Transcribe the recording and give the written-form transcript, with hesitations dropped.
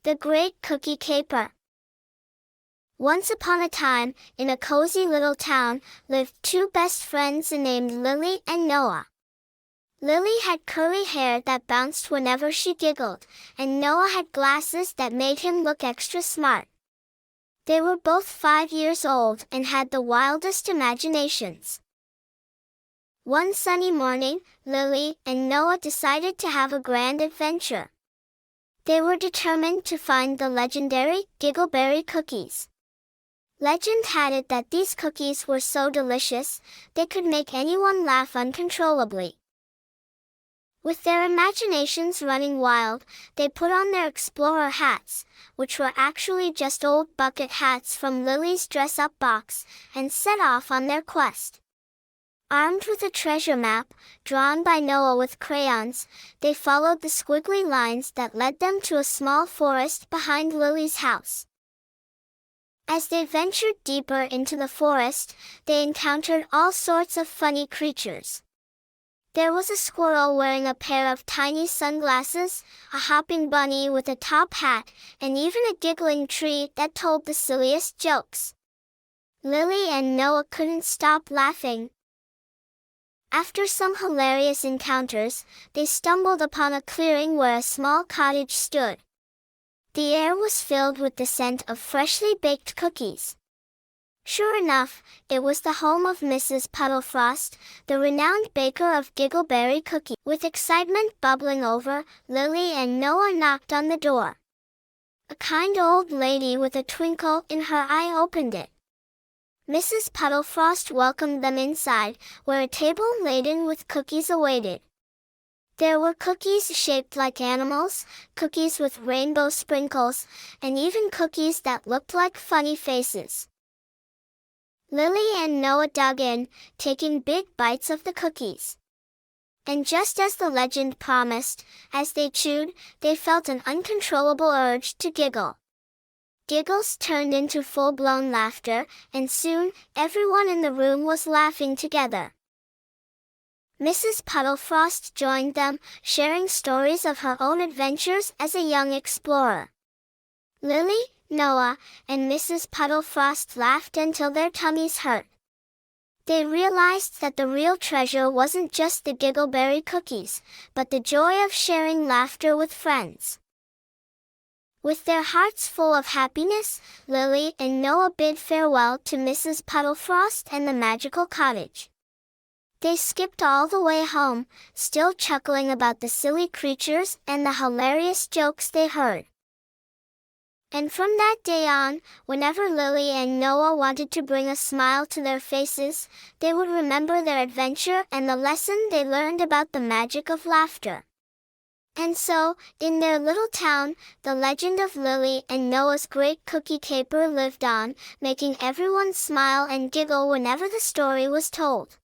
The Great Cookie Caper. Once upon a time, in a cozy little town, lived two best friends named Lily and Noah. Lily had curly hair that bounced whenever she giggled, and Noah had glasses that made him look extra smart. They were both 5 years old and had the wildest imaginations. One sunny morning, Lily and Noah decided to have a grand adventure. They were determined to find the legendary Giggleberry cookies. Legend had it that these cookies were so delicious, they could make anyone laugh uncontrollably. With their imaginations running wild, they put on their explorer hats, which were actually just old bucket hats from Lily's dress-up box, and set off on their quest. Armed with a treasure map, drawn by Noah with crayons, they followed the squiggly lines that led them to a small forest behind Lily's house. As they ventured deeper into the forest, they encountered all sorts of funny creatures. There was a squirrel wearing a pair of tiny sunglasses, a hopping bunny with a top hat, and even a giggling tree that told the silliest jokes. Lily and Noah couldn't stop laughing. After some hilarious encounters, they stumbled upon a clearing where a small cottage stood. The air was filled with the scent of freshly baked cookies. Sure enough, it was the home of Mrs. Puddlefrost, the renowned baker of Giggleberry cookies. With excitement bubbling over, Lily and Noah knocked on the door. A kind old lady with a twinkle in her eye opened it. Mrs. Puddlefrost welcomed them inside, where a table laden with cookies awaited. There were cookies shaped like animals, cookies with rainbow sprinkles, and even cookies that looked like funny faces. Lily and Noah dug in, taking big bites of the cookies. And just as the legend promised, as they chewed, they felt an uncontrollable urge to giggle. Giggles turned into full-blown laughter, and soon, everyone in the room was laughing together. Mrs. Puddlefrost joined them, sharing stories of her own adventures as a young explorer. Lily, Noah, and Mrs. Puddlefrost laughed until their tummies hurt. They realized that the real treasure wasn't just the Giggleberry cookies, but the joy of sharing laughter with friends. With their hearts full of happiness, Lily and Noah bid farewell to Mrs. Puddlefrost and the magical cottage. They skipped all the way home, still chuckling about the silly creatures and the hilarious jokes they heard. And from that day on, whenever Lily and Noah wanted to bring a smile to their faces, they would remember their adventure and the lesson they learned about the magic of laughter. And so, in their little town, the legend of Lily and Noah's Great Cookie Caper lived on, making everyone smile and giggle whenever the story was told.